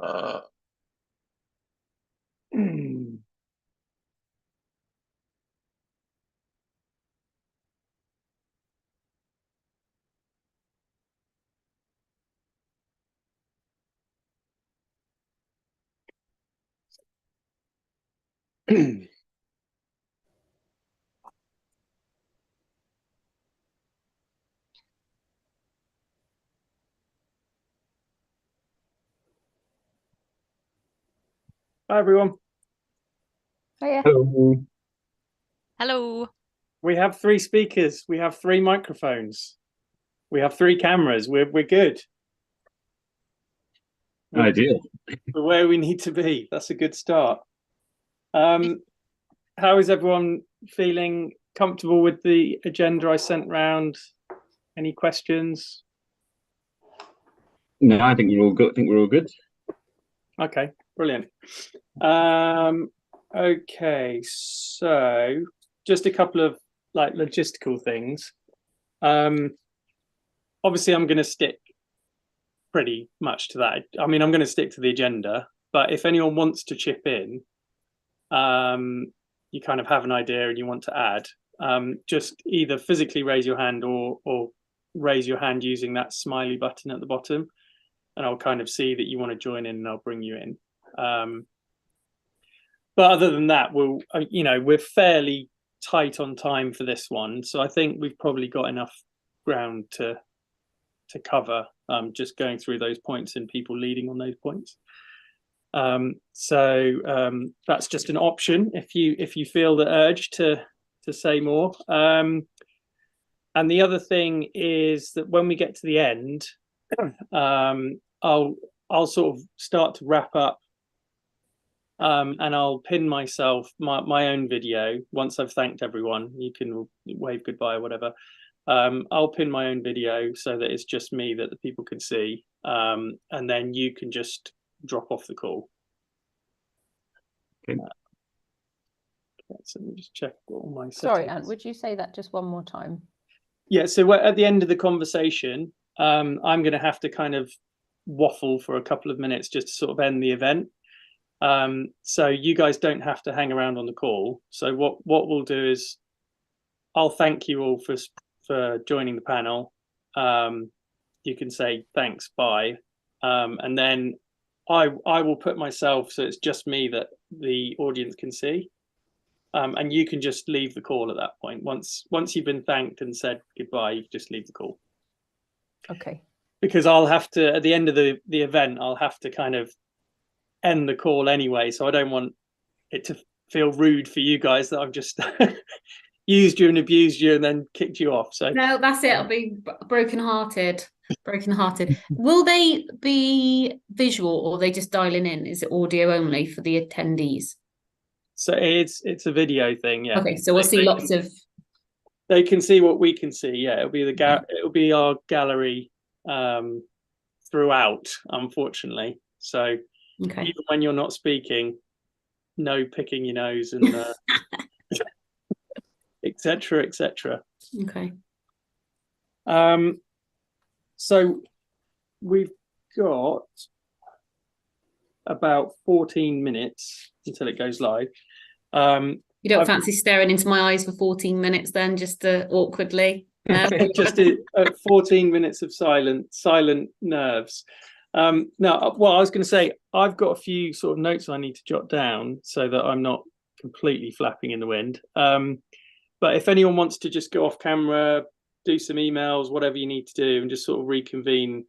Uh, Hi everyone. Hiya. Hello. Hello. We have three speakers. We have three microphones. We have three cameras. We're good. Ideal. We're where we need to be. That's a good start. How is everyone feeling? Comfortable with the agenda I sent round? Any questions? No, I think we're all good. I think we're all good. Okay, brilliant. Okay, so just a couple of like logistical things. Obviously, I'm going to stick pretty much to that. I mean, I'm going to stick to the agenda, but if anyone wants to chip in, you kind of have an idea and you want to add, just either physically raise your hand or raise your hand using that smiley button at the bottom, and I'll kind of see that you want to join in and I'll bring you in. But other than that, we're fairly tight on time for this one, so I think we've probably got enough ground to cover, just going through those points and people leading on those points. So that's just an option if you feel the urge to say more. And the other thing is that when we get to the end, I'll sort of start to wrap up, and I'll pin myself my own video once I've thanked everyone. You can wave goodbye or whatever. I'll pin my own video so that it's just me that the people can see, and then you can just drop off the call. Okay. So let me just check all my settings. Sorry, Ant, would you say that just one more time? Yeah, so at the end of the conversation, I'm going to have to kind of waffle for a couple of minutes just to sort of end the event. So you guys don't have to hang around on the call. So what we'll do is I'll thank you all for joining the panel. You can say thanks, bye, and then I will put myself so it's just me that the audience can see, and you can just leave the call at that point. Once you've been thanked and said goodbye, you can just leave the call. Okay. Because I'll have to, at the end of the event, I'll have to kind of end the call anyway, so I don't want it to feel rude for you guys that I've just used you and abused you and then kicked you off. So no, that's it. I'll be brokenhearted. Will they be visual or are they just dialing in? Is it audio only for the attendees? So it's a video thing, yeah. Okay, so we'll see lots of. They can see what we can see. Yeah, it'll be it'll be our gallery throughout, unfortunately. So okay, even when you're not speaking, no picking your nose and etc. etc. Okay. So we've got about 14 minutes until it goes live. You don't fancy staring into my eyes for 14 minutes then, just awkwardly? No? Just 14 minutes of silent nerves. Now, well, I was going to say, I've got a few sort of notes I need to jot down so that I'm not completely flapping in the wind. But if anyone wants to just go off camera, do some emails, whatever you need to do, and just sort of reconvene,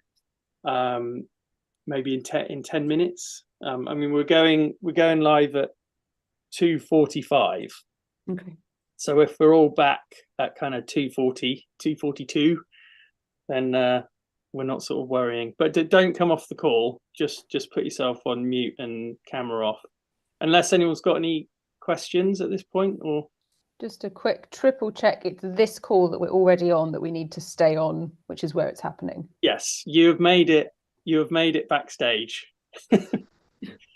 maybe in 10 minutes. I mean, we're going live at 2:45. Okay. So if we're all back at kind of 2:40, 2:42, then we're not sort of worrying. But don't come off the call. Just put yourself on mute and camera off, unless anyone's got any questions at this point. Or just a quick triple check. It's this call that we're already on that we need to stay on, which is where it's happening. Yes, you have made it backstage.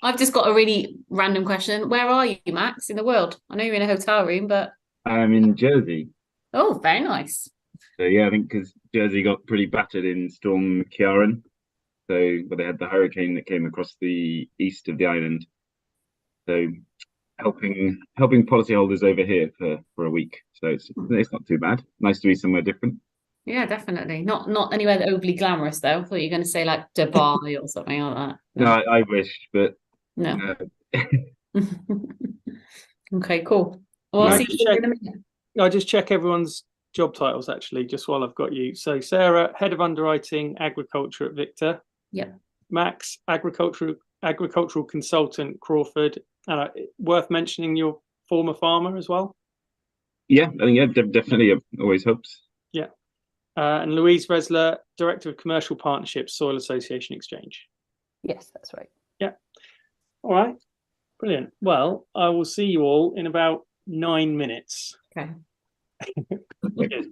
I've just got a really random question. Where are you, Max, in the world? I know you're in a hotel room, but I'm in Jersey. Oh, very nice. So yeah, I think because Jersey got pretty battered in Storm Ciarán. So where they had the hurricane that came across the east of the island. So helping policyholders over here for a week. So it's not too bad. Nice to be somewhere different. Yeah, definitely. Not anywhere that overly glamorous though. I thought you were going to say like Dubai or something like that. No, I wish, but No. no. Okay, cool. Well, I'll Right. see you in a minute. I'll just check everyone's job titles actually, just while I've got you. So Sarah, Head of Underwriting, Agriculture at Victor. Yep. Max, Agricultural Consultant, Crawford. Worth mentioning your former farmer as well. Yeah, I think definitely always helps. Yeah. And Louise Resler, Director of Commercial Partnerships, Soil Association Exchange. Yes, that's right. Yeah. All right. Brilliant. Well, I will see you all in about 9 minutes. Okay. Cheers.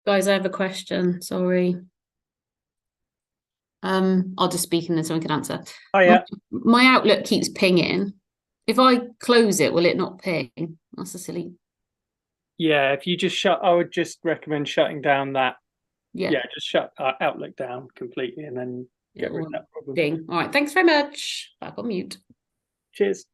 Guys, I have a question. Sorry. I'll just speak and then someone can answer. Oh yeah. My Outlook keeps pinging. If I close it, will it not ping? That's a silly. Yeah, if you just shut, I would just recommend shutting down that. Yeah. Yeah, just shut Outlook down completely and then get rid of that problem. Ding. All right. Thanks very much. Back on mute. Cheers.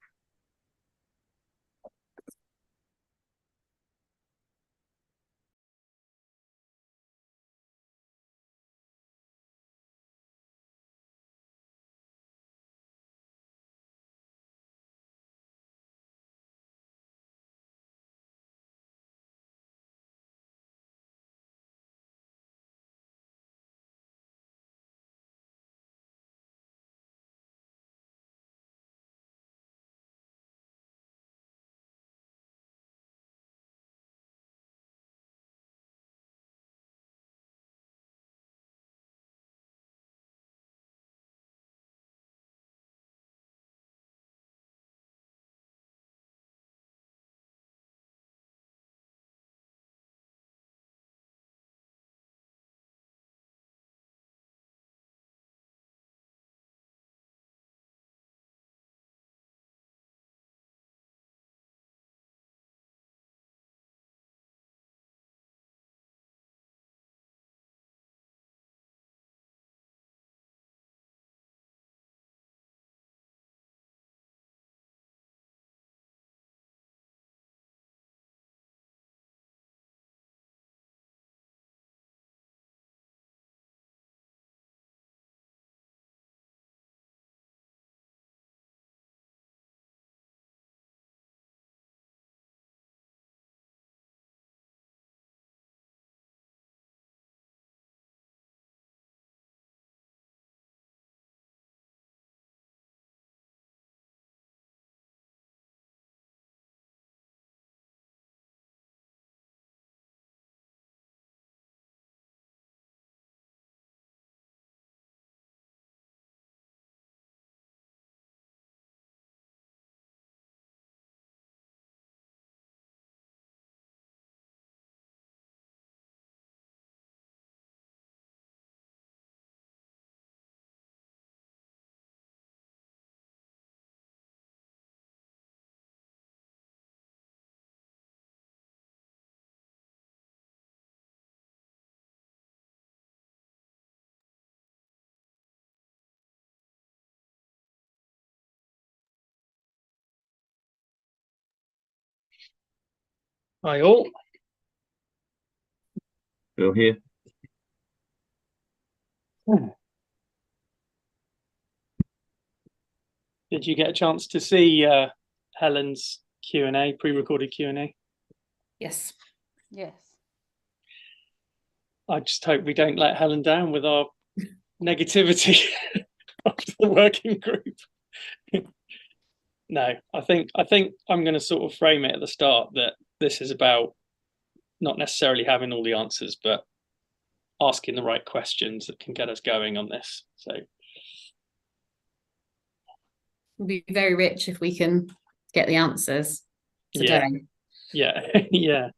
Hi all. Phil here. Did you get a chance to see Helen's Q&A, pre-recorded Q&A? Yes. Yes. I just hope we don't let Helen down with our negativity after the working group. No, I think I'm going to sort of frame it at the start that this is about not necessarily having all the answers, but asking the right questions that can get us going on this. So We'll be very rich if we can get the answers today. yeah, yeah.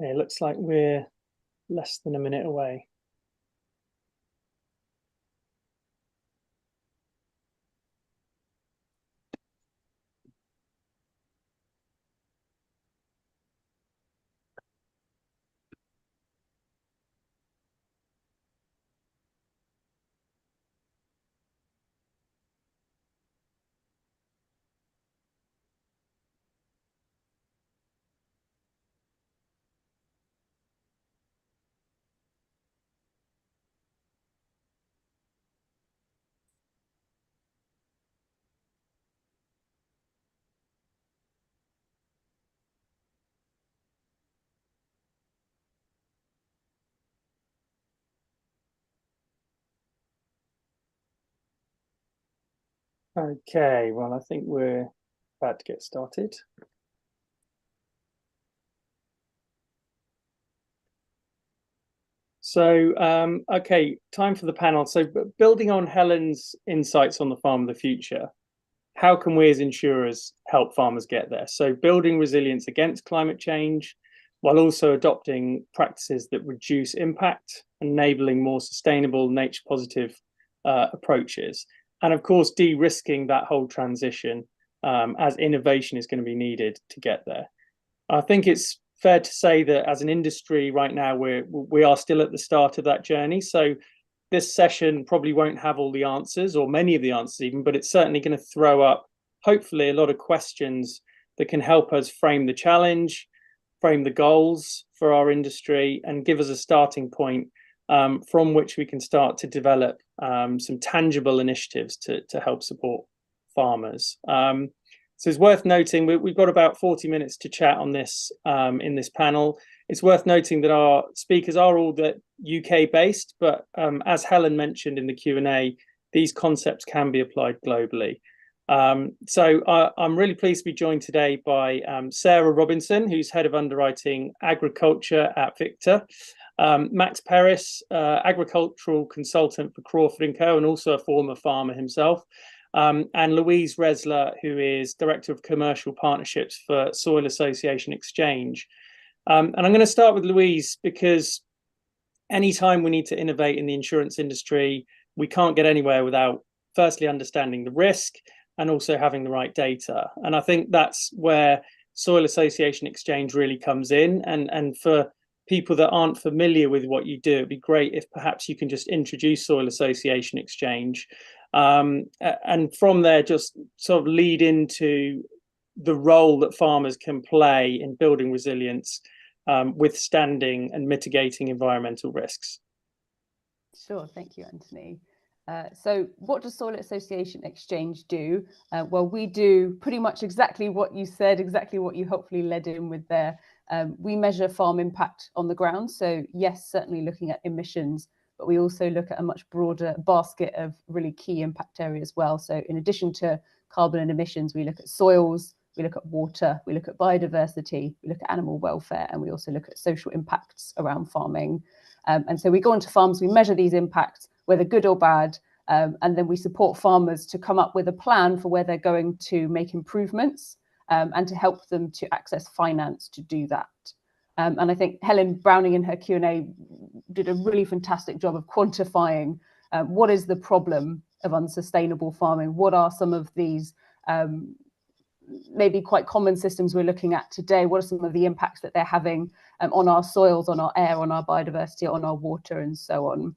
It looks like we're less than a minute away. Okay, well, I think we're about to get started. So, okay, time for the panel. So, building on Helen's insights on the farm of the future, how can we as insurers help farmers get there? So, building resilience against climate change, while also adopting practices that reduce impact, enabling more sustainable, nature positive approaches, and of course, de-risking that whole transition as innovation is going to be needed to get there. I think it's fair to say that as an industry right now, we are still at the start of that journey. So this session probably won't have all the answers, or many of the answers even, but it's certainly going to throw up, hopefully, a lot of questions that can help us frame the challenge, frame the goals for our industry, and give us a starting point from which we can start to develop some tangible initiatives to help support farmers. So it's worth noting we've got about 40 minutes to chat on this in this panel. It's worth noting that our speakers are all UK based, but as Helen mentioned in the Q&A, these concepts can be applied globally. So I'm really pleased to be joined today by Sarah Robinson, who's Head of Underwriting Agriculture at Victor, Max Peris, Agricultural Consultant for Crawford & Co, and also a former farmer himself, and Louise Resler, who is Director of Commercial Partnerships for Soil Association Exchange. And I'm going to start with Louise because anytime we need to innovate in the insurance industry, we can't get anywhere without firstly understanding the risk and also having the right data. And I think that's where Soil Association Exchange really comes in. And for people that aren't familiar with what you do, it'd be great if perhaps you can just introduce Soil Association Exchange. And from there, just sort of lead into the role that farmers can play in building resilience, withstanding and mitigating environmental risks. Sure, thank you, Anthony. So what does Soil Association Exchange do? Well, we do pretty much exactly what you said, exactly what you hopefully led in with there. We measure farm impact on the ground. So yes, certainly looking at emissions, but we also look at a much broader basket of really key impact areas as well. So in addition to carbon and emissions, we look at soils, we look at water, we look at biodiversity, we look at animal welfare, and we also look at social impacts around farming. And so we go onto farms, we measure these impacts, whether good or bad, and then we support farmers to come up with a plan for where they're going to make improvements and to help them to access finance to do that. And I think Helen Browning in her Q&A did a really fantastic job of quantifying what is the problem of unsustainable farming, what are some of these maybe quite common systems we're looking at today, what are some of the impacts that they're having on our soils, on our air, on our biodiversity, on our water, and so on.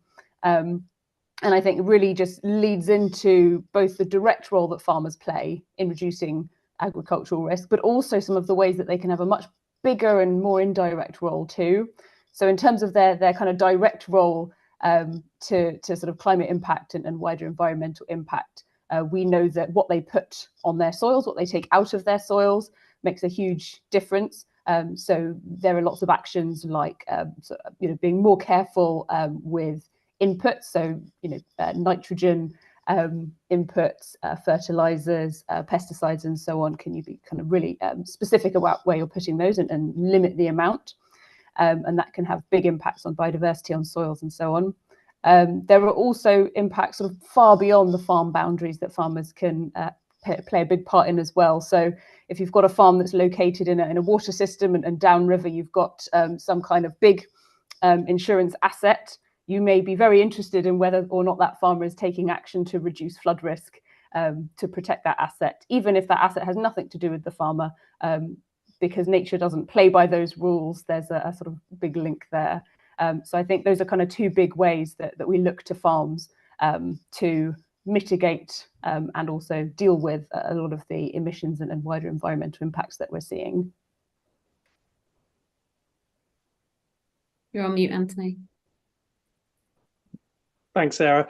And I think it really just leads into both the direct role that farmers play in reducing agricultural risk, but also some of the ways that they can have a much bigger and more indirect role too. So in terms of their kind of direct role to sort of climate impact and wider environmental impact, we know that what they put on their soils, what they take out of their soils, makes a huge difference. So there are lots of actions like being more careful with inputs, so nitrogen inputs, fertilizers, pesticides, and so on. Can you be kind of really specific about where you're putting those and limit the amount? And that can have big impacts on biodiversity, on soils, and so on. There are also impacts sort of far beyond the farm boundaries that farmers can play a big part in as well. So if you've got a farm that's located in a water system and downriver, you've got some kind of big insurance asset, you may be very interested in whether or not that farmer is taking action to reduce flood risk to protect that asset, even if that asset has nothing to do with the farmer, because nature doesn't play by those rules. There's a sort of big link there. So I think those are kind of two big ways that we look to farms to mitigate and also deal with a lot of the emissions and wider environmental impacts that we're seeing. You're on mute, Anthony. Thanks, Sarah.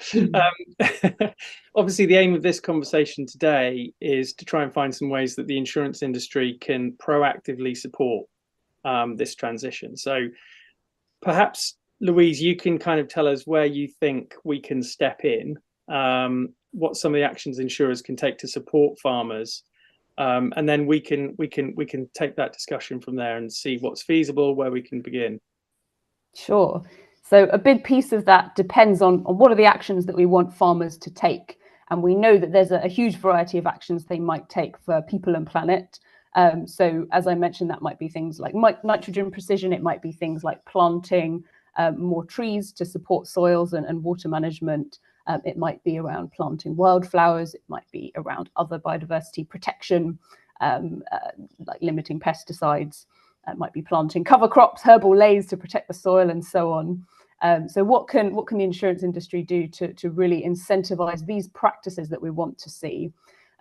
Obviously, the aim of this conversation today is to try and find some ways that the insurance industry can proactively support this transition. So perhaps, Louise, you can kind of tell us where you think we can step in what some of the actions insurers can take to support farmers, and then we can take that discussion from there and see what's feasible, where we can begin. Sure. So a big piece of that depends on what are the actions that we want farmers to take. And we know that there's a huge variety of actions they might take for people and planet. So as I mentioned, that might be things like nitrogen precision. It might be things like planting more trees to support soils and water management. It might be around planting wildflowers. It might be around other biodiversity protection, like limiting pesticides. It might be planting cover crops, herbal leys to protect the soil, and so on. So what can the insurance industry do to really incentivize these practices that we want to see?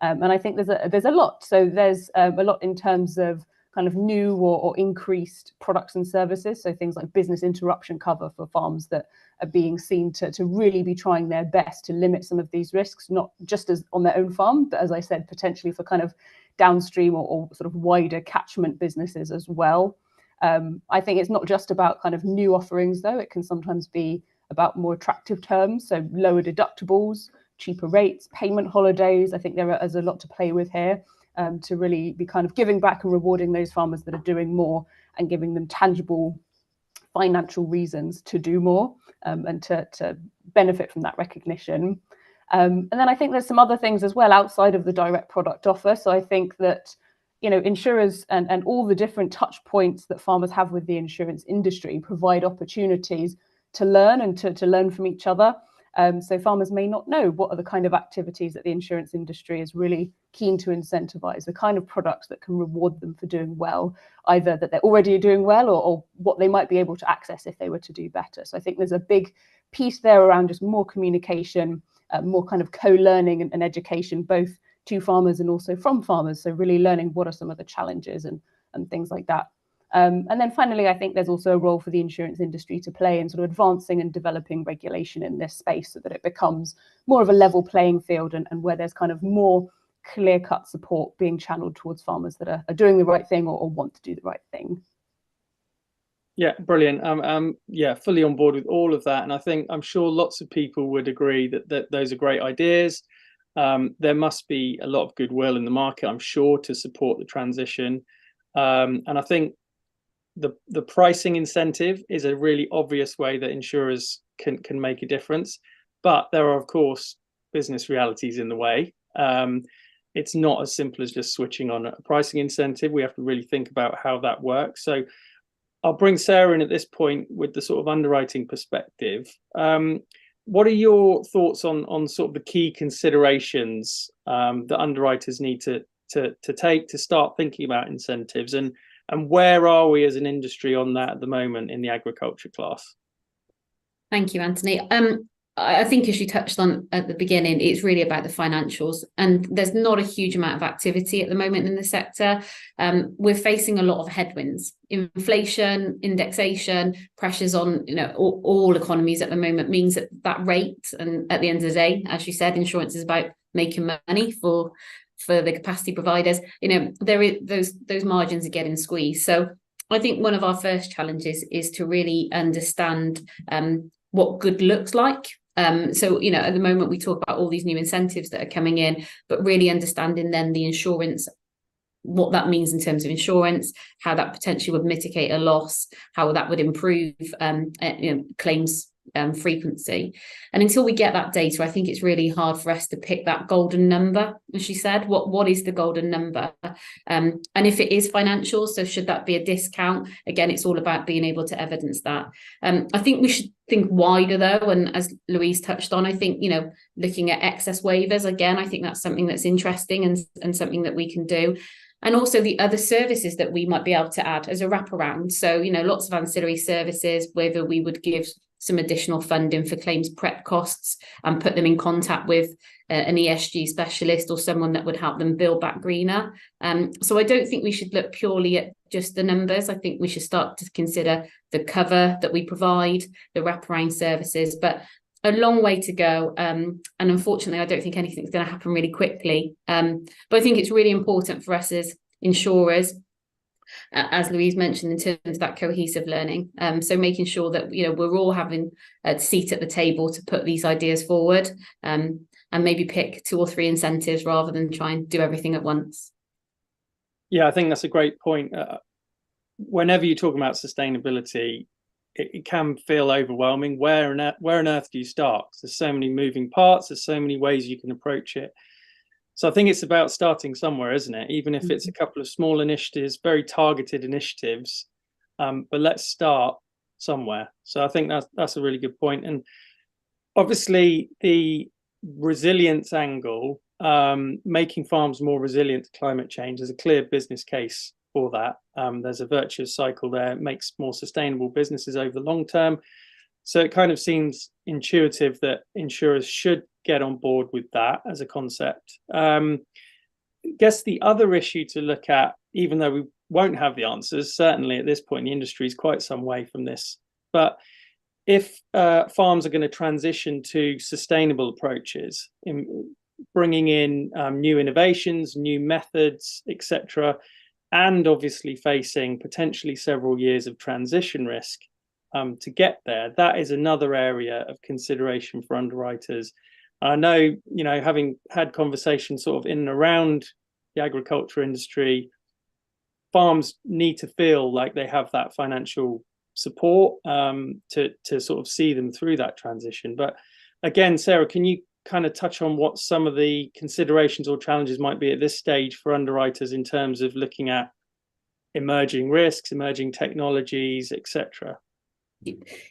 And I think there's a lot. So there's a lot in terms of kind of new or increased products and services. So things like business interruption cover for farms that are being seen to really be trying their best to limit some of these risks, not just as on their own farm, but as I said, potentially for kind of downstream or sort of wider catchment businesses as well. I think it's not just about kind of new offerings, though. It can sometimes be about more attractive terms, so lower deductibles, cheaper rates, payment holidays. I think there's a lot to play with here, to really be kind of giving back and rewarding those farmers that are doing more and giving them tangible financial reasons to do more, and to benefit from that recognition. And then I think there's some other things as well outside of the direct product offer. So I think that, insurers and all the different touch points that farmers have with the insurance industry provide opportunities to learn and to learn from each other. So farmers may not know what are the kind of activities that the insurance industry is really keen to incentivize, the kind of products that can reward them for doing well, either that they're already doing well or what they might be able to access if they were to do better. So I think there's a big piece there around just more communication, more kind of co-learning and education, both to farmers and also from farmers. So really learning what are some of the challenges and things like that. And then finally, I think there's also a role for the insurance industry to play in sort of advancing and developing regulation in this space so that it becomes more of a level playing field and where there's kind of more clear-cut support being channeled towards farmers that are doing the right thing or want to do the right thing. Yeah, brilliant. Yeah, fully on board with all of that. And I'm sure lots of people would agree that those are great ideas. There must be a lot of goodwill in the market, I'm sure, to support the transition. And I think the pricing incentive is a really obvious way that insurers can make a difference. But there are, of course, business realities in the way. It's not as simple as just switching on a pricing incentive. We have to really think about how that works. So I'll bring Sarah in at this point with the sort of underwriting perspective. What are your thoughts on sort of the key considerations that underwriters need to take to start thinking about incentives, and where are we as an industry on that at the moment in the agriculture class? Thank you, Anthony. I think, as you touched on at the beginning, it's really about the financials, and there's not a huge amount of activity at the moment in the sector. We're facing a lot of headwinds: inflation, indexation, pressures on all economies at the moment means that rate. And at the end of the day, as you said, insurance is about making money for the capacity providers. There is those margins are getting squeezed. So I think one of our first challenges is to really understand what good looks like. So, at the moment we talk about all these new incentives that are coming in, but really understanding then the insurance, what that means in terms of insurance, how that potentially would mitigate a loss, how that would improve claims frequency. And until we get that data, I think it's really hard for us to pick that golden number, as she said. What is the golden number? And if it is financial, so should that be a discount? Again, it's all about being able to evidence that. I think we should think wider, though, and as Louise touched on, I think looking at excess waivers, again, I think that's something that's interesting and something that we can do. And also the other services that we might be able to add as a wraparound. So, lots of ancillary services, whether we would give some additional funding for claims prep costs and put them in contact with an ESG specialist or someone that would help them build back greener. So I don't think we should look purely at just the numbers. I think we should start to consider the cover that we provide, the wraparound services, but a long way to go. And unfortunately, I don't think anything's going to happen really quickly. But I think it's really important for us as insurers, as Louise mentioned, in terms of that cohesive learning. So making sure that we're all having a seat at the table to put these ideas forward. and maybe pick 2 or 3 incentives rather than try and do everything at once. Yeah, I think that's a great point. Whenever you talk about sustainability, it can feel overwhelming. Where on earth do you start? There's so many moving parts. There's so many ways you can approach it. So I think it's about starting somewhere, isn't it? Even if it's a couple of small initiatives, very targeted initiatives, but let's start somewhere. So I think that's a really good point. And obviously the resilience angle, making farms more resilient to climate change, is a clear business case for that. There's a virtuous cycle there. It makes more sustainable businesses over the long term. So it kind of seems intuitive that insurers should get on board with that as a concept. I guess the other issue to look at, even though we won't have the answers, certainly at this point, the industry is quite some way from this. But if farms are going to transition to sustainable approaches, in bringing in new innovations, new methods, etc., and obviously facing potentially several years of transition risk to get there, that is another area of consideration for underwriters. I know, having had conversations sort of in and around the agriculture industry, farms need to feel like they have that financial support to sort of see them through that transition. But again, Sarah, can you kind of touch on what some of the considerations or challenges might be at this stage for underwriters in terms of looking at emerging risks, emerging technologies, etc.?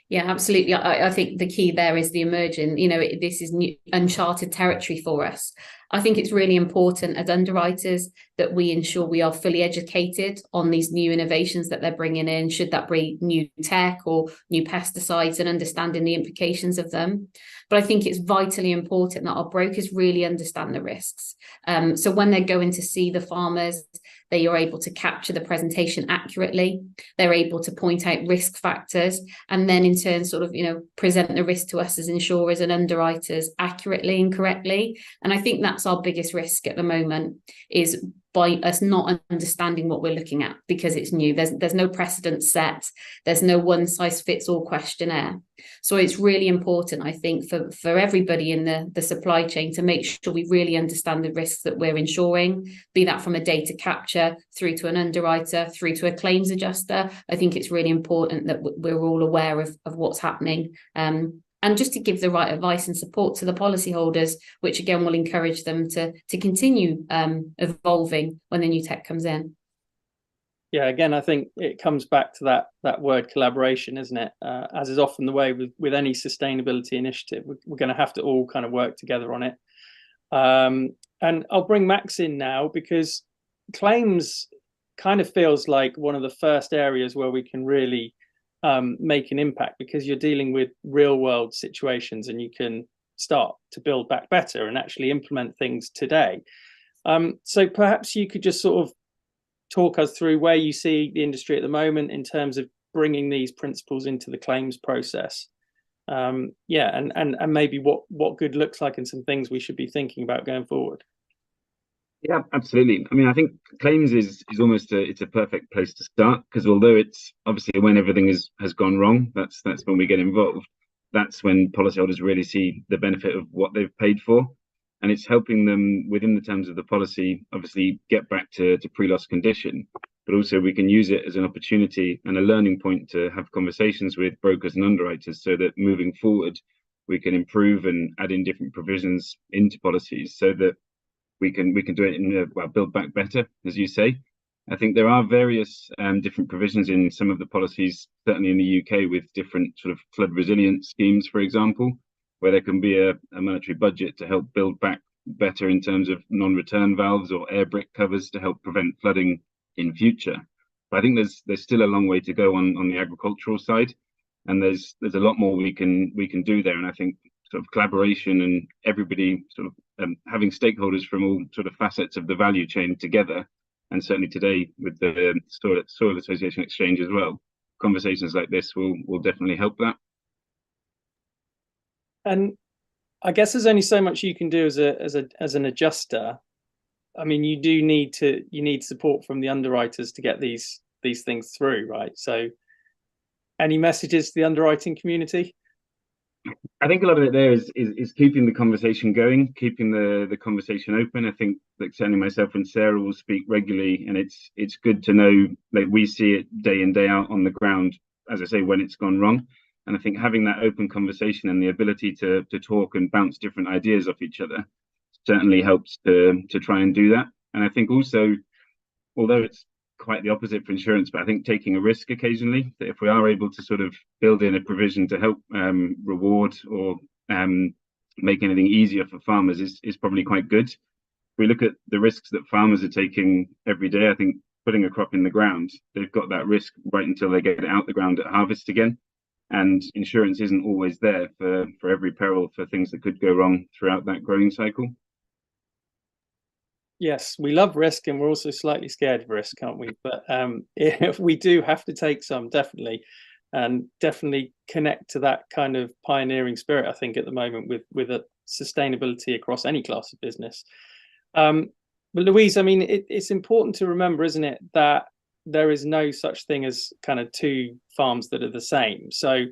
Yeah, absolutely. I think the key there is the emerging, this is new, uncharted territory for us. I think it's really important as underwriters that we ensure we are fully educated on these new innovations that they're bringing in, should that be new tech or new pesticides, and understanding the implications of them. But I think it's vitally important that our brokers really understand the risks. So when they're going to see the farmers, they are able to capture the presentation accurately. They're able to point out risk factors, and then in turn sort of, present the risk to us as insurers and underwriters accurately and correctly. And I think that's our biggest risk at the moment, is by us not understanding what we're looking at because it's new. There's no precedent set. There's no one size fits all questionnaire. So it's really important, I think, for everybody in the supply chain to make sure we really understand the risks that we're insuring, be that from a data capture through to an underwriter, through to a claims adjuster. I think it's really important that we're all aware of what's happening. And just to give the right advice and support to the policyholders, which again will encourage them to continue evolving when the new tech comes in. Yeah, again, I think it comes back to that word collaboration, isn't it? As is often the way with any sustainability initiative, we're going to have to all kind of work together on it. And I'll bring Max in now, because claims kind of feels like one of the first areas where we can really make an impact, because you're dealing with real world situations and you can start to build back better and actually implement things today. So perhaps you could just sort of talk us through where you see the industry at the moment in terms of bringing these principles into the claims process. And maybe what good looks like and some things we should be thinking about going forward. Yeah, absolutely. I mean, I think claims is almost it's a perfect place to start, because although it's obviously when everything has gone wrong, that's when we get involved. That's when policyholders really see the benefit of what they've paid for, and it's helping them within the terms of the policy, obviously get back to pre-loss condition. But also we can use it as an opportunity and a learning point to have conversations with brokers and underwriters, so that moving forward we can improve and add in different provisions into policies, so that we can do it in build back better, as you say. I think there are various different provisions in some of the policies, certainly in the UK, with different sort of flood resilience schemes, for example, where there can be a monetary budget to help build back better in terms of non-return valves or air brick covers to help prevent flooding in future. But I think there's still a long way to go on the agricultural side, and there's a lot more we can do there. And I think sort of collaboration and everybody sort of having stakeholders from all sort of facets of the value chain together, and certainly today with the Soil Association Exchange as well, conversations like this will definitely help that. And I guess there's only so much you can do as an adjuster. I mean, you need support from the underwriters to get these things through, right? So any messages to the underwriting community? I think a lot of it there is keeping the conversation going, keeping the conversation open. I think that certainly myself and Sarah will speak regularly, and it's good to know that we see it day in, day out on the ground, as I say, when it's gone wrong. And I think having that open conversation and the ability to talk and bounce different ideas off each other certainly helps to try and do that. And I think also, although it's quite the opposite for insurance, but I think taking a risk occasionally, that if we are able to sort of build in a provision to help reward or make anything easier for farmers is probably quite good. If we look at the risks that farmers are taking every day, I think putting a crop in the ground, they've got that risk right until they get it out the ground at harvest again. And insurance isn't always there for every peril, for things that could go wrong throughout that growing cycle. Yes, we love risk, and we're also slightly scared of risk, aren't we? But if we do have to take some, definitely, and definitely connect to that kind of pioneering spirit, I think, at the moment with a sustainability across any class of business. But Louise, I mean, it's important to remember, isn't it, that there is no such thing as kind of two farms that are the same. So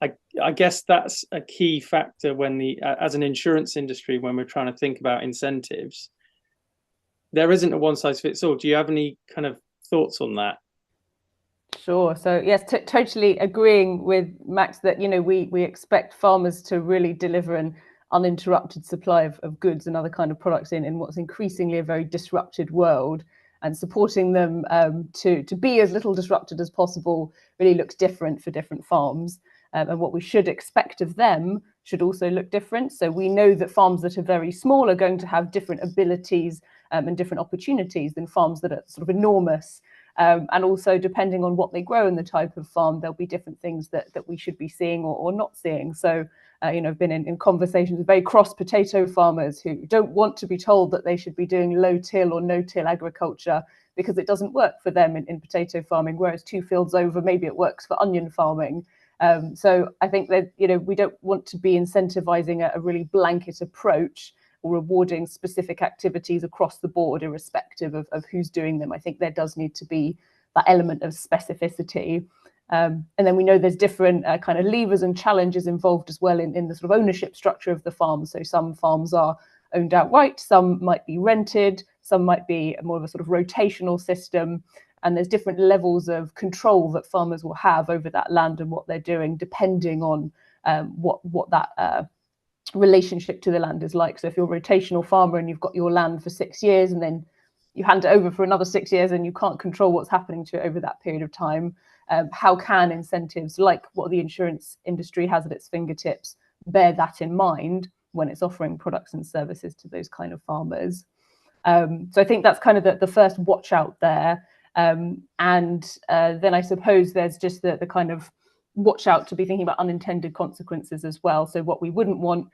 I guess that's a key factor when as an insurance industry, when we're trying to think about incentives. There isn't a one size fits all. Do you have any kind of thoughts on that? Sure. So yes, totally agreeing with Max that, you know, we expect farmers to really deliver an uninterrupted supply of goods and other kind of products in what's increasingly a very disrupted world, and supporting them to be as little disrupted as possible really looks different for different farms. And what we should expect of them should also look different. So we know that farms that are very small are going to have different abilities and different opportunities than farms that are sort of enormous. And also, depending on what they grow and the type of farm, there'll be different things that we should be seeing or not seeing. So, you know, I've been in conversations with very cross potato farmers who don't want to be told that they should be doing low-till or no-till agriculture because it doesn't work for them in potato farming, whereas 2 fields over, maybe it works for onion farming. So I think that, you know, we don't want to be incentivizing a really blanket approach or rewarding specific activities across the board, irrespective of who's doing them. I think there does need to be that element of specificity. And then we know there's different kind of levers and challenges involved as well in the sort of ownership structure of the farm. So some farms are owned outright, some might be rented, some might be more of a sort of rotational system. And there's different levels of control that farmers will have over that land and what they're doing, depending on what that relationship to the land is like. So if you're a rotational farmer and you've got your land for 6 years and then you hand it over for another 6 years and you can't control what's happening to it over that period of time, how can incentives like what the insurance industry has at its fingertips bear that in mind when it's offering products and services to those kind of farmers? So I think that's kind of the first watch out there. And then I suppose there's just the kind of watch out to be thinking about unintended consequences as well. So what we wouldn't want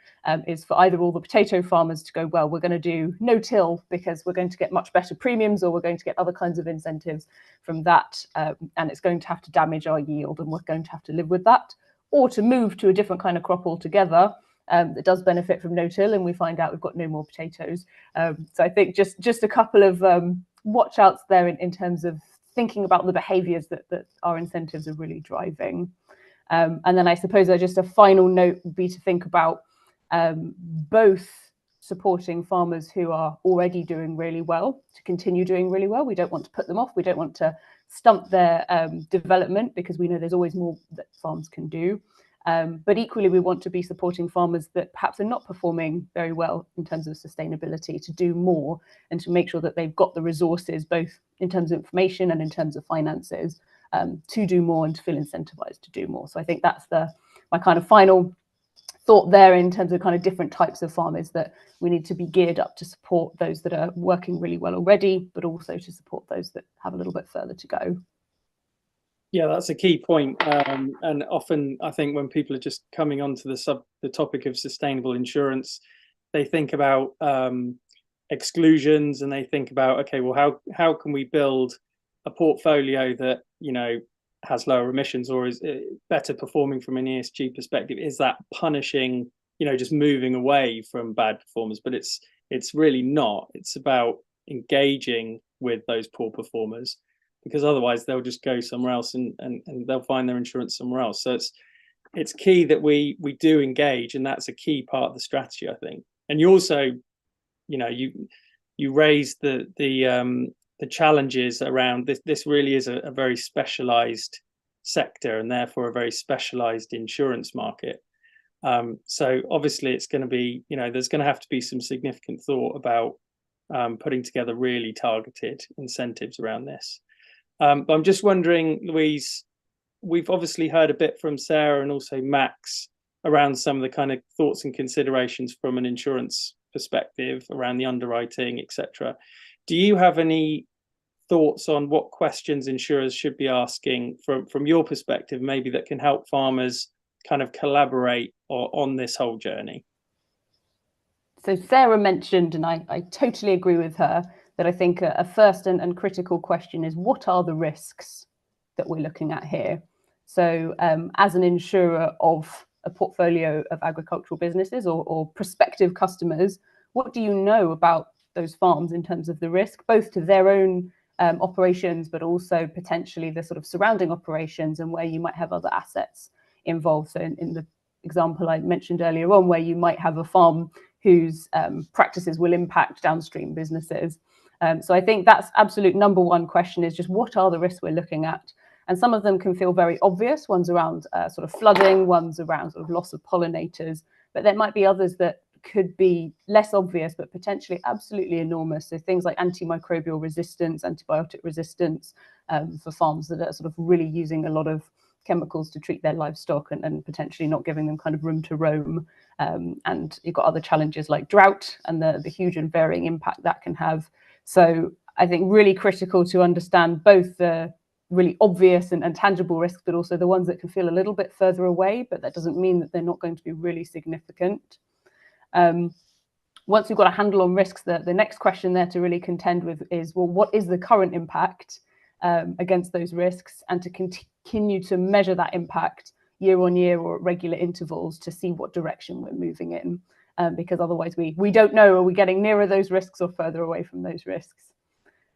is for either all the potato farmers to go, well, we're going to do no-till because we're going to get much better premiums, or we're going to get other kinds of incentives from that, and it's going to have to damage our yield and we're going to have to live with that, or to move to a different kind of crop altogether that does benefit from no-till, and we find out we've got no more potatoes. So I think just a couple of watch outs there in terms of thinking about the behaviours that our incentives are really driving. And then I suppose just a final note would be to think about both supporting farmers who are already doing really well to continue doing really well. We don't want to put them off. We don't want to stump their development, because we know there's always more that farms can do. But equally, we want to be supporting farmers that perhaps are not performing very well in terms of sustainability to do more, and to make sure that they've got the resources, both in terms of information and in terms of finances, to do more and to feel incentivized to do more. So I think that's my kind of final thought there in terms of kind of different types of farmers, that we need to be geared up to support those that are working really well already, but also to support those that have a little bit further to go. Yeah, that's a key point. And often I think when people are just coming onto the topic of sustainable insurance, they think about exclusions, and they think about, okay, well, how can we build a portfolio that, you know, has lower emissions or is better performing from an ESG perspective? Is that punishing, you know, just moving away from bad performers? But it's really not. It's about engaging with those poor performers, because otherwise they'll just go somewhere else and they'll find their insurance somewhere else. So it's key that we do engage, and that's a key part of the strategy, I think. And you also, you raised the challenges around this. This really is a very specialized sector, and therefore a very specialized insurance market. So obviously it's going to be, there's going to have to be some significant thought about putting together really targeted incentives around this. But I'm just wondering, Louise, we've obviously heard a bit from Sarah and also Max around some of the kind of thoughts and considerations from an insurance perspective around the underwriting, etc. Do you have any thoughts on what questions insurers should be asking from your perspective, maybe that can help farmers kind of collaborate on this whole journey? So Sarah mentioned, and I totally agree with her, that I think a first and critical question is, what are the risks that we're looking at here? So as an insurer of a portfolio of agricultural businesses or prospective customers, what do you know about those farms in terms of the risk, both to their own operations, but also potentially the sort of surrounding operations and where you might have other assets involved? So in the example I mentioned earlier on, where you might have a farm whose practices will impact downstream businesses. So I think that's absolute number one question, is just what are the risks we're looking at? And some of them can feel very obvious. One's around sort of flooding, one's around sort of loss of pollinators, but there might be others that could be less obvious, but potentially absolutely enormous. So things like antimicrobial resistance, antibiotic resistance for farms that are sort of really using a lot of chemicals to treat their livestock and potentially not giving them kind of room to roam. And you've got other challenges like drought and the huge and varying impact that can have. So I think really critical to understand both the really obvious and tangible risks, but also the ones that can feel a little bit further away, but that doesn't mean that they're not going to be really significant. Once you've got a handle on risks, the next question there to really contend with is, well, what is the current impact against those risks, and to continue to measure that impact year on year or at regular intervals to see what direction we're moving in, because otherwise we don't know, are we getting nearer those risks or further away from those risks?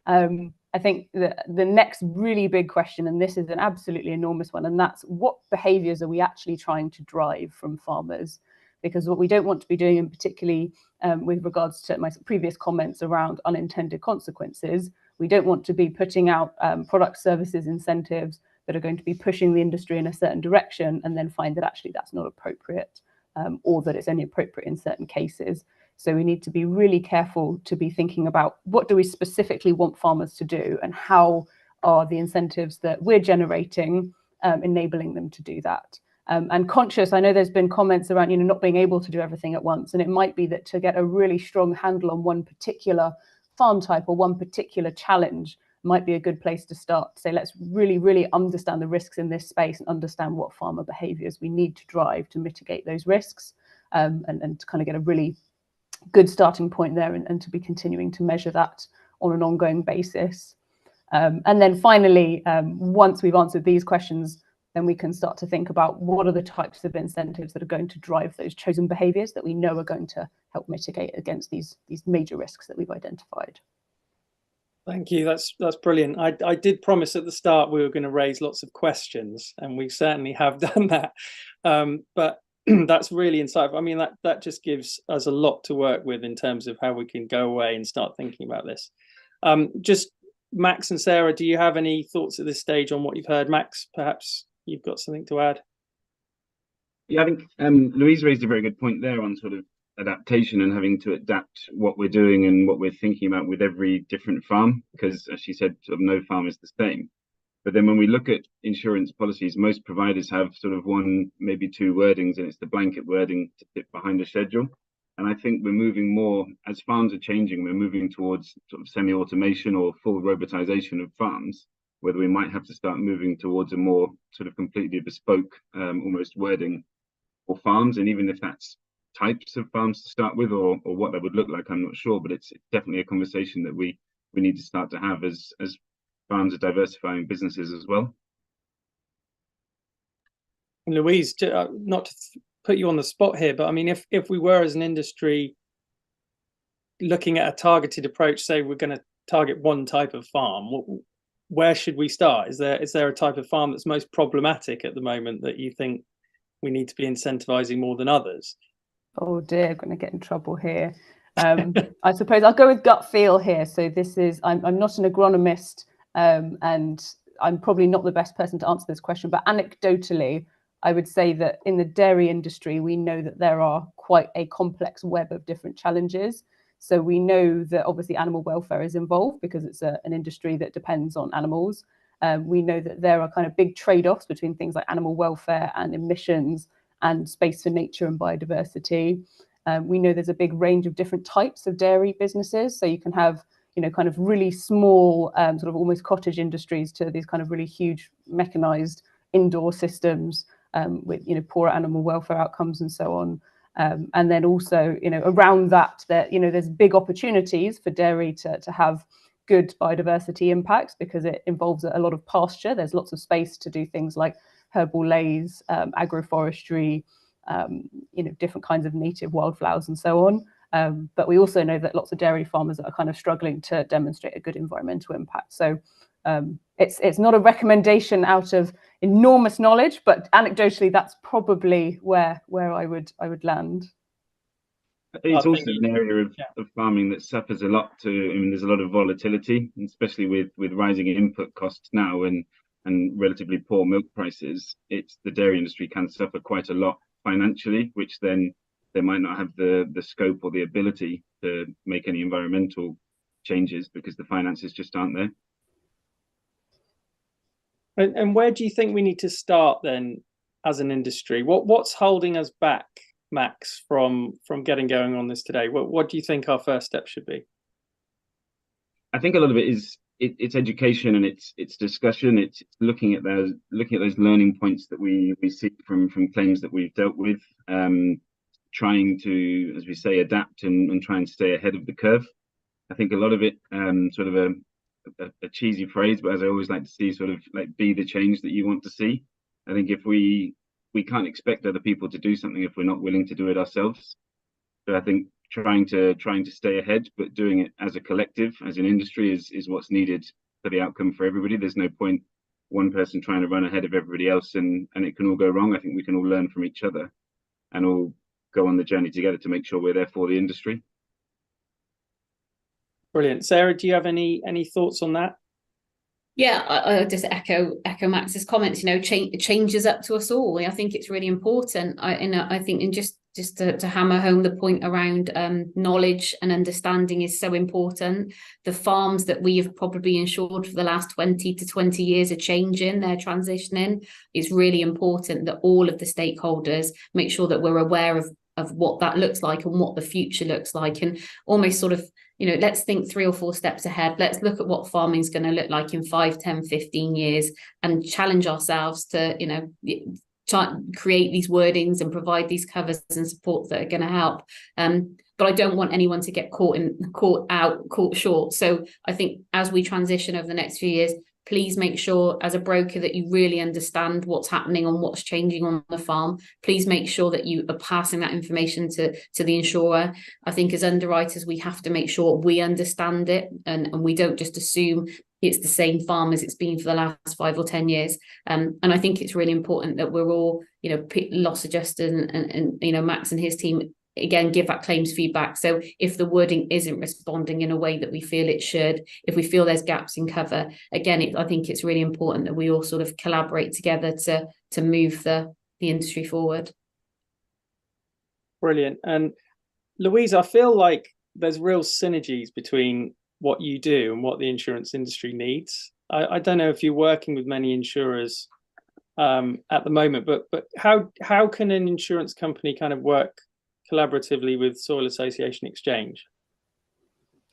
I think the next really big question, and this is an absolutely enormous one, and that's what behaviours are we actually trying to drive from farmers? Because what we don't want to be doing, and particularly with regards to my previous comments around unintended consequences, we don't want to be putting out product, services, incentives that are going to be pushing the industry in a certain direction and then find that actually that's not appropriate, or that it's only appropriate in certain cases. So we need to be really careful to be thinking about what do we specifically want farmers to do, and how are the incentives that we're generating enabling them to do that. And conscious, I know there's been comments around not being able to do everything at once, and it might be that to get a really strong handle on one particular farm type or one particular challenge might be a good place to start. So let's really, really understand the risks in this space and understand what farmer behaviours we need to drive to mitigate those risks, and to kind of get a really good starting point there, and to be continuing to measure that on an ongoing basis. And then finally, once we've answered these questions, then we can start to think about what are the types of incentives that are going to drive those chosen behaviours that we know are going to help mitigate against these major risks that we've identified. Thank you. That's brilliant. I did promise at the start we were going to raise lots of questions, and we certainly have done that. But that's really insightful. I mean, that just gives us a lot to work with in terms of how we can go away and start thinking about this. Just Max and Sarah, do you have any thoughts at this stage on what you've heard? Max, perhaps you've got something to add. Yeah, I think Louise raised a very good point there on sort of adaptation and having to adapt what we're doing and what we're thinking about with every different farm, because as she said, sort of no farm is the same. But then when we look at insurance policies, most providers have sort of one, maybe two wordings, and it's the blanket wording to fit behind a schedule. And I think we're moving more, as farms are changing, we're moving towards sort of semi-automation or full robotization of farms, whether we might have to start moving towards a more sort of completely bespoke, almost wording for farms. And even if that's types of farms to start with, or what that would look like, I'm not sure, but it's definitely a conversation that we need to start to have as farms are diversifying businesses as well. And Louise, not to put you on the spot here, but I mean, if we were as an industry looking at a targeted approach, say we're going to target one type of farm, where should we start? Is there a type of farm that's most problematic at the moment that you think we need to be incentivizing more than others? Oh dear, I'm going to get in trouble here. I suppose I'll go with gut feel here. So this is, I'm not an agronomist, and I'm probably not the best person to answer this question, but anecdotally, I would say that in the dairy industry, we know that there are quite a complex web of different challenges. So we know that obviously animal welfare is involved because it's an industry that depends on animals. We know that there are kind of big trade-offs between things like animal welfare and emissions and space for nature and biodiversity. We know there's a big range of different types of dairy businesses. So you can have, you know, kind of really small, sort of almost cottage industries to these kind of really huge mechanized indoor systems with, you know, poor animal welfare outcomes and so on. And then also, you know, around that, you know, there's big opportunities for dairy to have good biodiversity impacts because it involves a lot of pasture. There's lots of space to do things like herbal lays, agroforestry, you know, different kinds of native wildflowers and so on. But we also know that lots of dairy farmers are kind of struggling to demonstrate a good environmental impact. So it's not a recommendation out of enormous knowledge, but anecdotally, that's probably where I would land. It's also an area of farming that suffers a lot I mean, there's a lot of volatility, especially with rising input costs now and relatively poor milk prices. The dairy industry can suffer quite a lot financially, which then they might not have the scope or the ability to make any environmental changes because the finances just aren't there. And where do you think we need to start then as an industry? What's holding us back, Max, from getting going on this today? What do you think our first step should be? I think a lot of it is it's education and it's discussion. It's looking at those learning points that we see from claims that we've dealt with, trying to, as we say, adapt and try and stay ahead of the curve. I think a lot of it, sort of a cheesy phrase, but as I always like to see, sort of like be the change that you want to see. I think if we can't expect other people to do something if we're not willing to do it ourselves. So I think trying to stay ahead, but doing it as a collective, as an industry, is what's needed for the outcome for everybody. There's no point one person trying to run ahead of everybody else and it can all go wrong. I think we can all learn from each other and all go on the journey together to make sure we're there for the industry. Brilliant. Sarah, do you have any thoughts on that? Yeah, I just echo Max's comments. You know, change is up to us all. I think it's really important. I think, and just to hammer home the point around knowledge and understanding is so important. The farms that we have probably insured for the last 20 to 20 years are changing, they're transitioning. It's really important that all of the stakeholders make sure that we're aware of what that looks like and what the future looks like, and almost sort of, you know, let's think 3 or 4 steps ahead. Let's look at what farming is going to look like in 5, 10, 15 years and challenge ourselves to, you know, try create these wordings and provide these covers and supports that are going to help. But I don't want anyone to get caught short. So I think as we transition over the next few years, please make sure as a broker that you really understand what's happening and what's changing on the farm. Please make sure that you are passing that information to the insurer. I think as underwriters, we have to make sure we understand it and we don't just assume it's the same farm as it's been for the last 5 or 10 years. And I think it's really important that we're all, you know, loss adjusters and you know, Max and his team, again, give that claims feedback. So if the wording isn't responding in a way that we feel it should, if we feel there's gaps in cover, again, I think it's really important that we all sort of collaborate together to move the industry forward. Brilliant. And Louise, I feel like there's real synergies between what you do and what the insurance industry needs. I don't know if you're working with many insurers at the moment, but how can an insurance company kind of work collaboratively with Soil Association Exchange?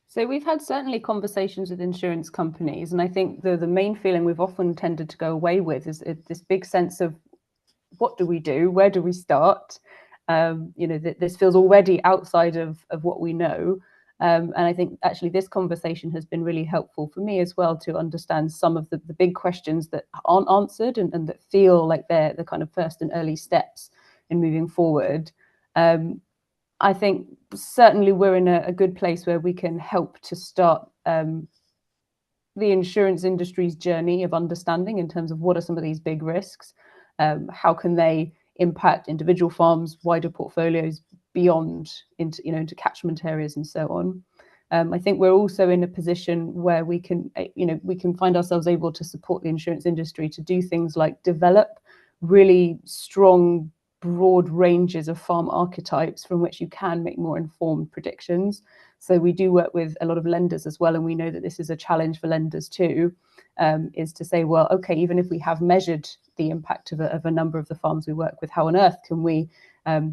So we've had certainly conversations with insurance companies, and I think the main feeling we've often tended to go away with is this big sense of what do we do? Where do we start? You know, this feels already outside of what we know. And I think actually this conversation has been really helpful for me as well to understand some of the big questions that aren't answered and that feel like they're the kind of first and early steps in moving forward. I think certainly we're in a good place where we can help to start the insurance industry's journey of understanding in terms of what are some of these big risks. How can they impact individual farms, wider portfolios beyond into catchment areas and so on. I think we're also in a position where we can find ourselves able to support the insurance industry to do things like develop really strong, broad ranges of farm archetypes from which you can make more informed predictions. So we do work with a lot of lenders as well, and we know that this is a challenge for lenders too, is to say, well, okay, even if we have measured the impact of a number of the farms we work with, how on earth can we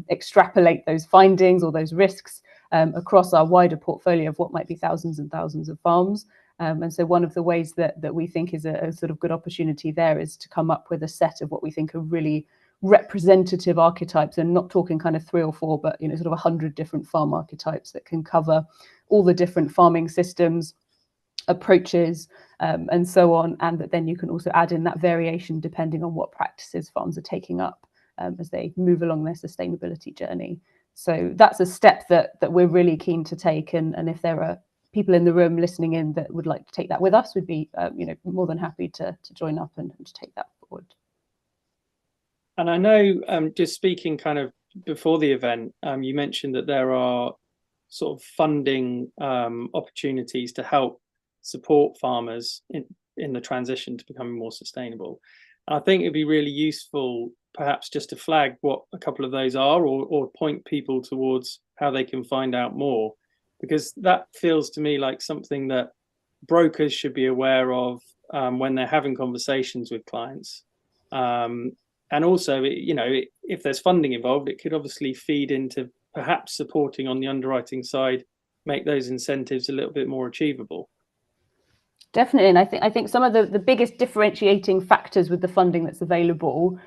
extrapolate those findings or those risks across our wider portfolio of what might be thousands and thousands of farms? And so one of the ways that we think is a sort of good opportunity there is to come up with a set of what we think are really representative archetypes, and not talking kind of 3 or 4, but sort of 100 different farm archetypes that can cover all the different farming systems, approaches, and so on, and that then you can also add in that variation depending on what practices farms are taking up as they move along their sustainability journey. So that's a step that we're really keen to take, and if there are people in the room listening in that would like to take that with us, we'd be more than happy to join up and to take that forward. And I know, just speaking kind of before the event, you mentioned that there are sort of funding opportunities to help support farmers in the transition to becoming more sustainable. And I think it'd be really useful perhaps just to flag what a couple of those are, or point people towards how they can find out more, because that feels to me like something that brokers should be aware of when they're having conversations with clients. And also, if there's funding involved, it could obviously feed into perhaps supporting on the underwriting side, make those incentives a little bit more achievable. Definitely, and I think some of the biggest differentiating factors with the funding that's available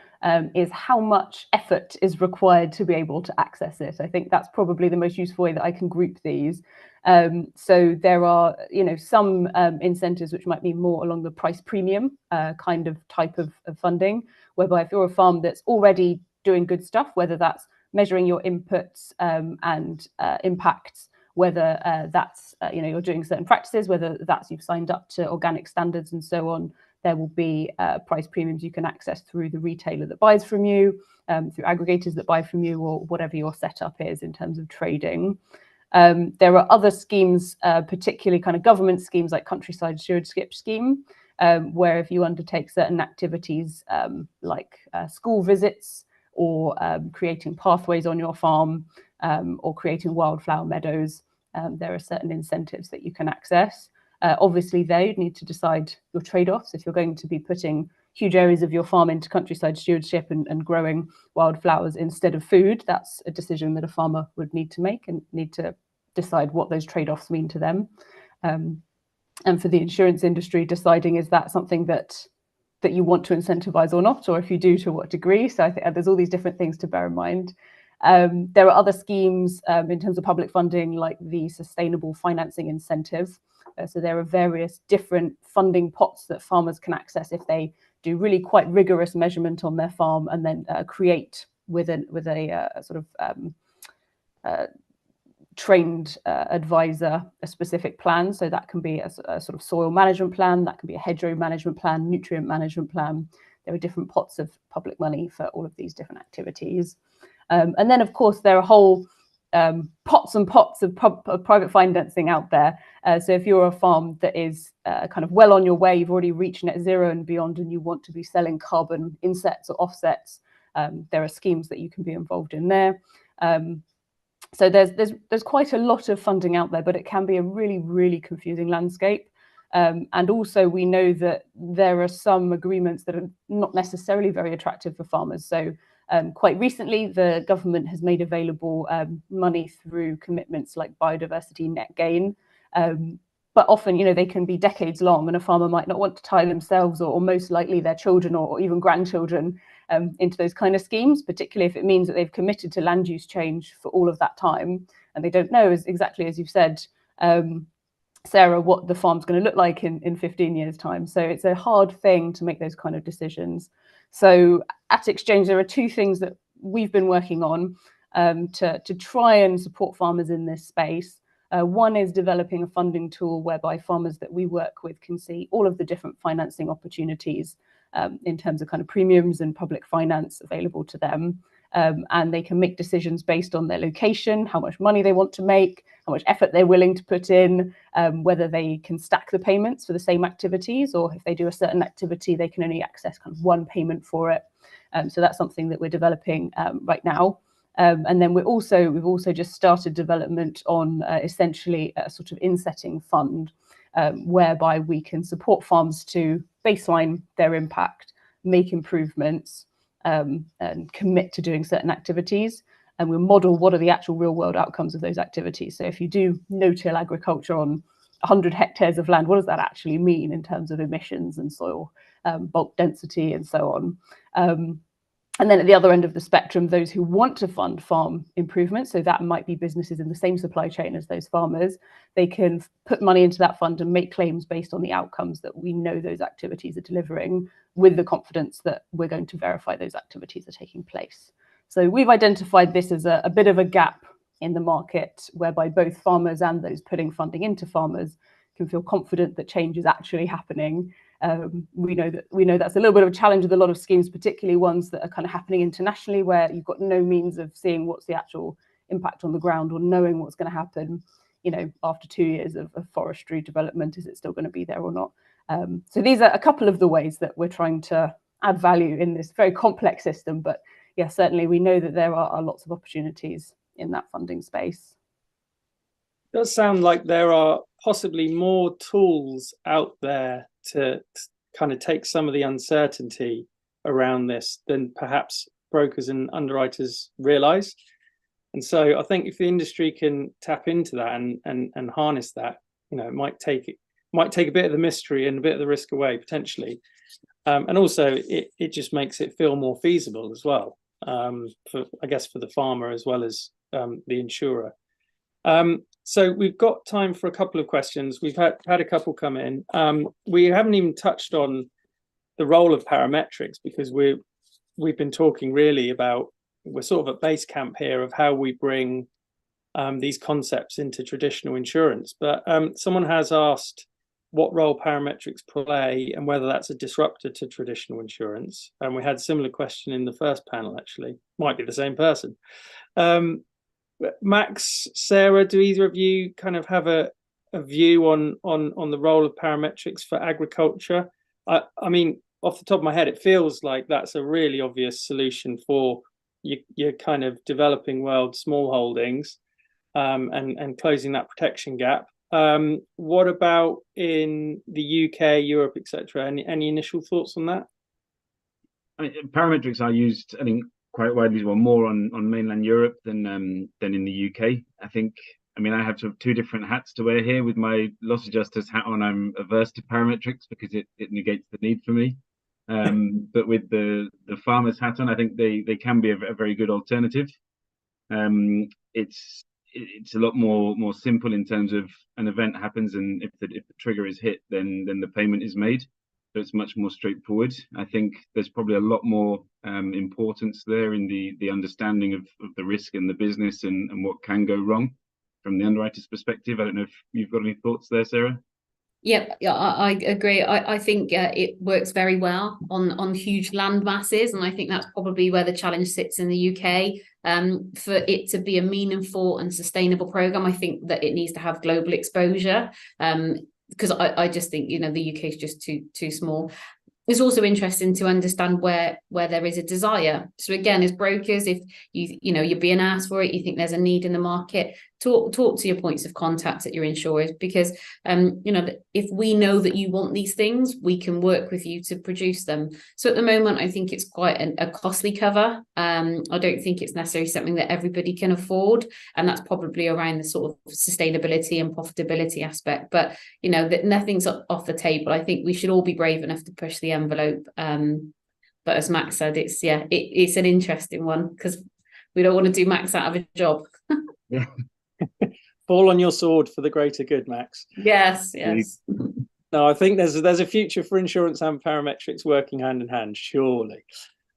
is how much effort is required to be able to access it. I think that's probably the most useful way that I can group these. So there are, some incentives which might be more along the price premium kind of type of funding, whereby if you're a farm that's already doing good stuff, whether that's measuring your inputs and impacts, whether that's you're doing certain practices, whether that's you've signed up to organic standards and so on, there will be price premiums you can access through the retailer that buys from you, through aggregators that buy from you, or whatever your setup is in terms of trading. There are other schemes, particularly kind of government schemes like Countryside Stewardship Scheme, where if you undertake certain activities like school visits, or creating pathways on your farm, or creating wildflower meadows, there are certain incentives that you can access. Obviously, there you'd need to decide your trade-offs. If you're going to be putting huge areas of your farm into countryside stewardship and growing wildflowers instead of food, that's a decision that a farmer would need to make and need to decide what those trade-offs mean to them. And for the insurance industry, deciding is that something that you want to incentivize or not, or if you do, to what degree. So I think there's all these different things to bear in mind. There are other schemes in terms of public funding, like the Sustainable Financing Incentive. So there are various different funding pots that farmers can access if they do really quite rigorous measurement on their farm, and then create with a sort of trained advisor a specific plan. So that can be a sort of soil management plan, that can be a hedgerow management plan, nutrient management plan. There are different pots of public money for all of these different activities. And then, of course, there are whole pots and pots of private financing out there. So if you're a farm that is kind of well on your way, you've already reached net zero and beyond, and you want to be selling carbon insets or offsets, there are schemes that you can be involved in there. So there's quite a lot of funding out there, but it can be a really, really confusing landscape. And also we know that there are some agreements that are not necessarily very attractive for farmers. So quite recently, the government has made available money through commitments like biodiversity net gain. But often, they can be decades long, and a farmer might not want to tie themselves or most likely their children or even grandchildren into those kind of schemes, particularly if it means that they've committed to land use change for all of that time, and they don't know, exactly as you've said, Sarah, what the farm's going to look like in 15 years' time. So it's a hard thing to make those kind of decisions. So at Exchange, there are two things that we've been working on to try and support farmers in this space. One is developing a funding tool whereby farmers that we work with can see all of the different financing opportunities in terms of kind of premiums and public finance available to them. And they can make decisions based on their location, how much money they want to make, how much effort they're willing to put in, whether they can stack the payments for the same activities, or if they do a certain activity, they can only access kind of one payment for it. So that's something that we're developing right now. And then we've also just started development on essentially a sort of insetting fund, whereby we can support farms to baseline their impact, make improvements, and commit to doing certain activities. And we'll model what are the actual real world outcomes of those activities. So if you do no-till agriculture on 100 hectares of land, what does that actually mean in terms of emissions and soil bulk density and so on? And then at the other end of the spectrum, those who want to fund farm improvements, so that might be businesses in the same supply chain as those farmers, they can put money into that fund and make claims based on the outcomes that we know those activities are delivering, with the confidence that we're going to verify those activities are taking place. So we've identified this as a bit of a gap in the market, whereby both farmers and those putting funding into farmers can feel confident that change is actually happening. We know that's a little bit of a challenge with a lot of schemes, particularly ones that are kind of happening internationally, where you've got no means of seeing what's the actual impact on the ground or knowing what's going to happen. You know, after 2 years of forestry development, is it still going to be there or not? So these are a couple of the ways that we're trying to add value in this very complex system. But yeah, certainly we know that there are lots of opportunities in that funding space. It does sound like there are possibly more tools out there to kind of take some of the uncertainty around this than perhaps brokers and underwriters realize. And so I think if the industry can tap into that and harness that, you know, it might take a bit of the mystery and a bit of the risk away potentially. And also it just makes it feel more feasible as well, for the farmer as well as the insurer. So we've got time for a couple of questions. We've had a couple come in. We haven't even touched on the role of parametrics, because we've been talking really about, we're sort of at base camp here of how we bring these concepts into traditional insurance. But someone has asked what role parametrics play and whether that's a disruptor to traditional insurance. And we had a similar question in the first panel, actually. Might be the same person. Max, Sarah, do either of you kind of have a view on the role of parametrics for agriculture? I mean, off the top of my head, it feels like that's a really obvious solution for your kind of developing world small holdings, and closing that protection gap. What about in the UK, Europe, etc.? Any initial thoughts on that? I mean, parametrics are used, I think, quite widely, well, more on mainland Europe than in the UK. I think, I mean, I have sort of two different hats to wear here. With my loss adjuster's hat on, I'm averse to parametrics because it negates the need for me. But with the farmer's hat on, I think they can be a very good alternative. It's a lot more simple in terms of an event happens, and if the trigger is hit, then the payment is made. So it's much more straightforward. I think there's probably a lot more importance there in the understanding of the risk and the business and what can go wrong from the underwriter's perspective. I don't know if you've got any thoughts there, Sarah? Yeah, I agree. I think it works very well on huge land masses, and I think that's probably where the challenge sits in the UK. For it to be a meaningful and sustainable program, I think that it needs to have global exposure. Because I just think, you know, the UK is just too small. It's also interesting to understand where there is a desire. So again, as brokers, if you're being asked for it, you think there's a need in the market, talk to your points of contact at your insurers, because if we know that you want these things, we can work with you to produce them. So at the moment, I think it's quite a costly cover. I don't think it's necessarily something that everybody can afford, and that's probably around the sort of sustainability and profitability aspect. But that nothing's off the table. I think we should all be brave enough to push the envelope. But as Max said, it's an interesting one, because we don't want to do Max out of a job. Yeah. Fall on your sword for the greater good, Max. Yes. No, I think there's a future for insurance and parametrics working hand in hand, surely.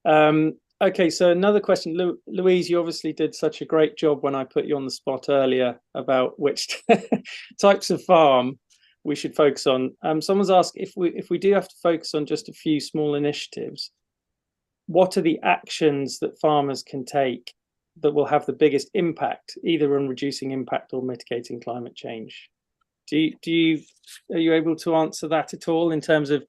Okay, so another question. Louise, you obviously did such a great job when I put you on the spot earlier about which types of farm we should focus on. Someone's asked if we do have to focus on just a few small initiatives, what are the actions that farmers can take that will have the biggest impact, either on reducing impact or mitigating climate change? Are you able to answer that at all, in terms of,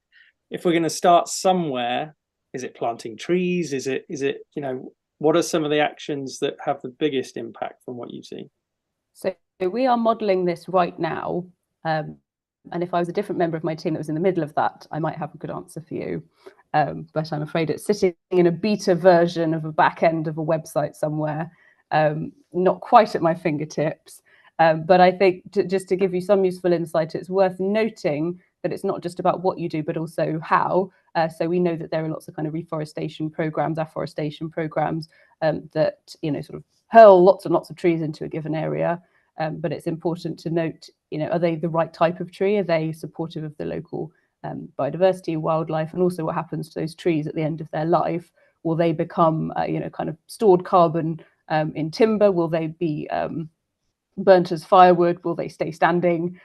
if we're going to start somewhere, is it planting trees? Is it, you know, what are some of the actions that have the biggest impact from what you've seen? So we are modelling this right now. And if I was a different member of my team that was in the middle of that, I might have a good answer for you. But I'm afraid it's sitting in a beta version of a back end of a website somewhere, not quite at my fingertips. But I think just to give you some useful insight, it's worth noting that it's not just about what you do, but also how. So we know that there are lots of kind of reforestation programs, afforestation programs that, you know, sort of hurl lots and lots of trees into a given area. But it's important to note, you know, are they the right type of tree? Are they supportive of the local biodiversity, wildlife, and also what happens to those trees at the end of their life? Will they become, you know, kind of stored carbon in timber? Will they be burnt as firewood? Will they stay standing?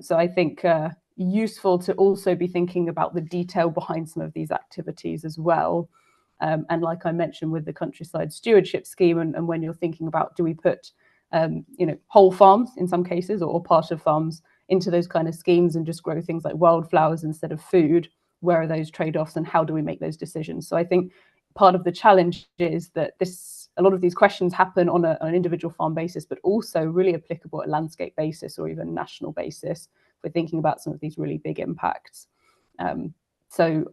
So I think useful to also be thinking about the detail behind some of these activities as well. And like I mentioned with the countryside stewardship scheme, and when you're thinking about, do we put you know, whole farms in some cases, or part of farms into those kind of schemes and just grow things like wildflowers instead of food, where are those trade-offs and how do we make those decisions? So I think part of the challenge is that a lot of these questions happen on an individual farm basis, but also really applicable at landscape basis or even national basis for thinking about some of these really big impacts. So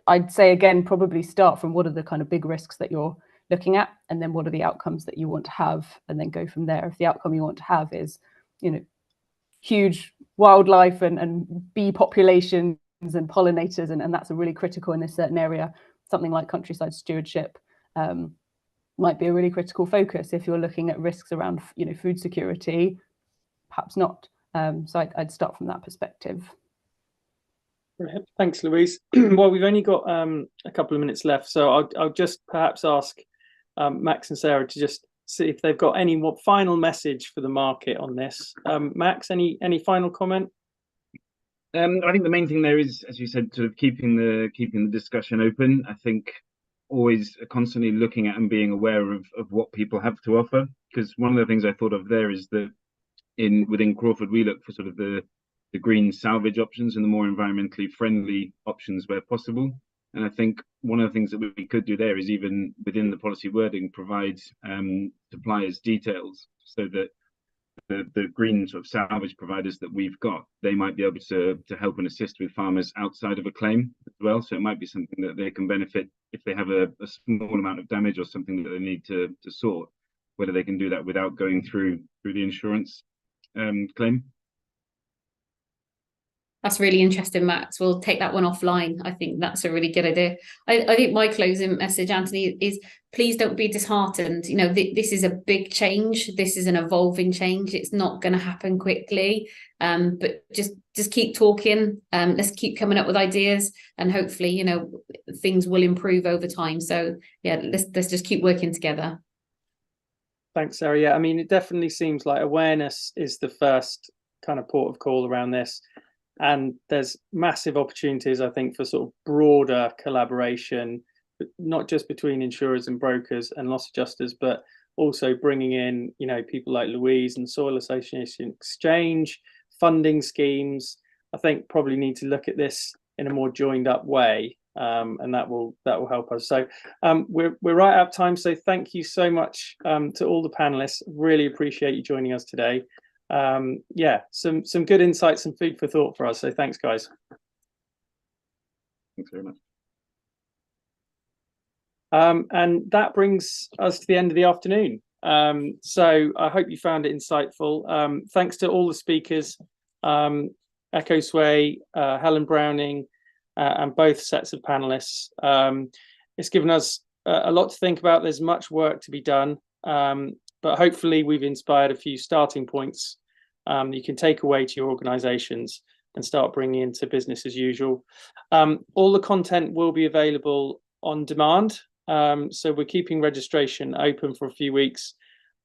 I'd say, again, probably start from what are the kind of big risks that you're looking at, and then what are the outcomes that you want to have, and then go from there. If the outcome you want to have is, you know, huge wildlife and bee populations and pollinators, and that's a really critical in a certain area, something like countryside stewardship might be a really critical focus. If you're looking at risks around, you know, food security, perhaps not. So I'd start from that perspective. Brilliant. Thanks, Louise. Well, we've only got a couple of minutes left, so I'll just perhaps ask Max and Sarah to just see if they've got any more final message for the market on this. Max, any final comment? I think the main thing there is, as you said, sort of keeping the discussion open. I think always constantly looking at and being aware of what people have to offer, because one of the things I thought of there is that within Crawford we look for sort of the green salvage options and the more environmentally friendly options where possible. And I think one of the things that we could do there is, even within the policy wording, provide suppliers details, so that the green sort of salvage providers that we've got, they might be able to help and assist with farmers outside of a claim as well. So it might be something that they can benefit if they have a small amount of damage or something that they need to sort, whether they can do that without going through the insurance claim. That's really interesting, Max. We'll take that one offline. I think that's a really good idea. I think my closing message, Anthony, is please don't be disheartened. You know, this is a big change. This is an evolving change. It's not going to happen quickly. But just keep talking. Let's keep coming up with ideas, and hopefully, you know, things will improve over time. So yeah, let's just keep working together. Thanks, Sarah. Yeah, I mean, it definitely seems like awareness is the first kind of port of call around this. And there's massive opportunities, I think, for sort of broader collaboration, not just between insurers and brokers and loss adjusters, but also bringing in, you know, people like Louise and Soil Association Exchange, funding schemes. I think probably need to look at this in a more joined up way, and that will help us. So we're right out of time. So thank you so much to all the panelists. Really appreciate you joining us today. Yeah, some good insights, some food for thought for us. So thanks, guys. Thanks very much. And that brings us to the end of the afternoon. So I hope you found it insightful. Thanks to all the speakers, Echo Sway, Helen Browning, and both sets of panelists. It's given us a lot to think about. There's much work to be done, but hopefully we've inspired a few starting points you can take away to your organizations and start bringing into business as usual. All the content will be available on demand. So we're keeping registration open for a few weeks.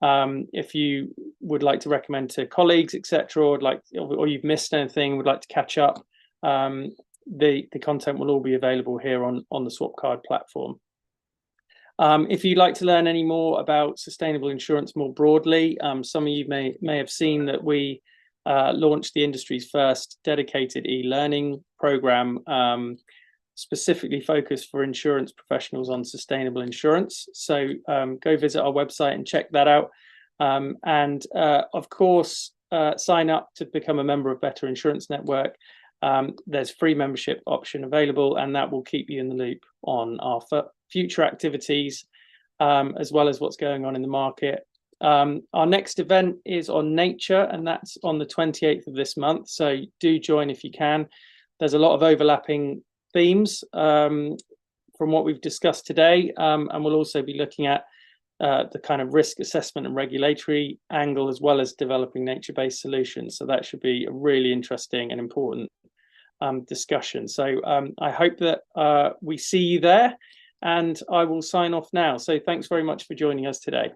If you would like to recommend to colleagues, etc., or you've missed anything, would like to catch up, the content will all be available here on the Swapcard platform. If you'd like to learn any more about sustainable insurance more broadly, some of you may have seen that we launched the industry's first dedicated e-learning program, specifically focused for insurance professionals on sustainable insurance. So go visit our website and check that out. And of course, sign up to become a member of Better Insurance Network. There's free membership option available, and that will keep you in the loop on our future activities, as well as what's going on in the market. Our next event is on nature, and that's on the 28th of this month. So do join if you can. There's a lot of overlapping themes from what we've discussed today, and we'll also be looking at the kind of risk assessment and regulatory angle, as well as developing nature-based solutions. So that should be a really interesting and important discussion. So I hope that we see you there, and I will sign off now. So thanks very much for joining us today.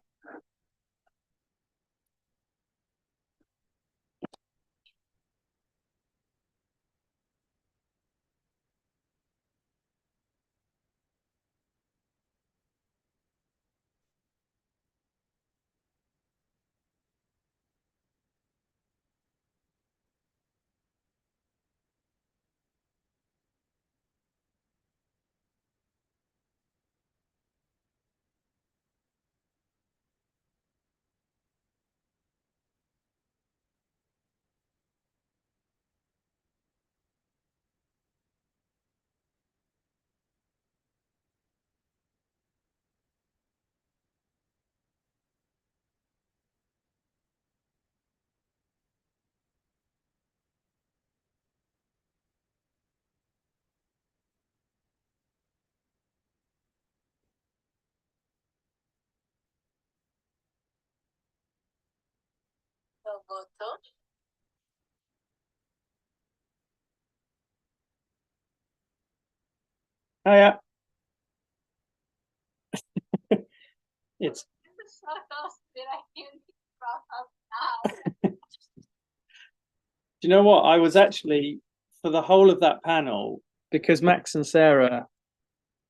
Oh yeah. It's do you know what? I was actually, for the whole of that panel, because Max and Sarah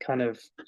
kind of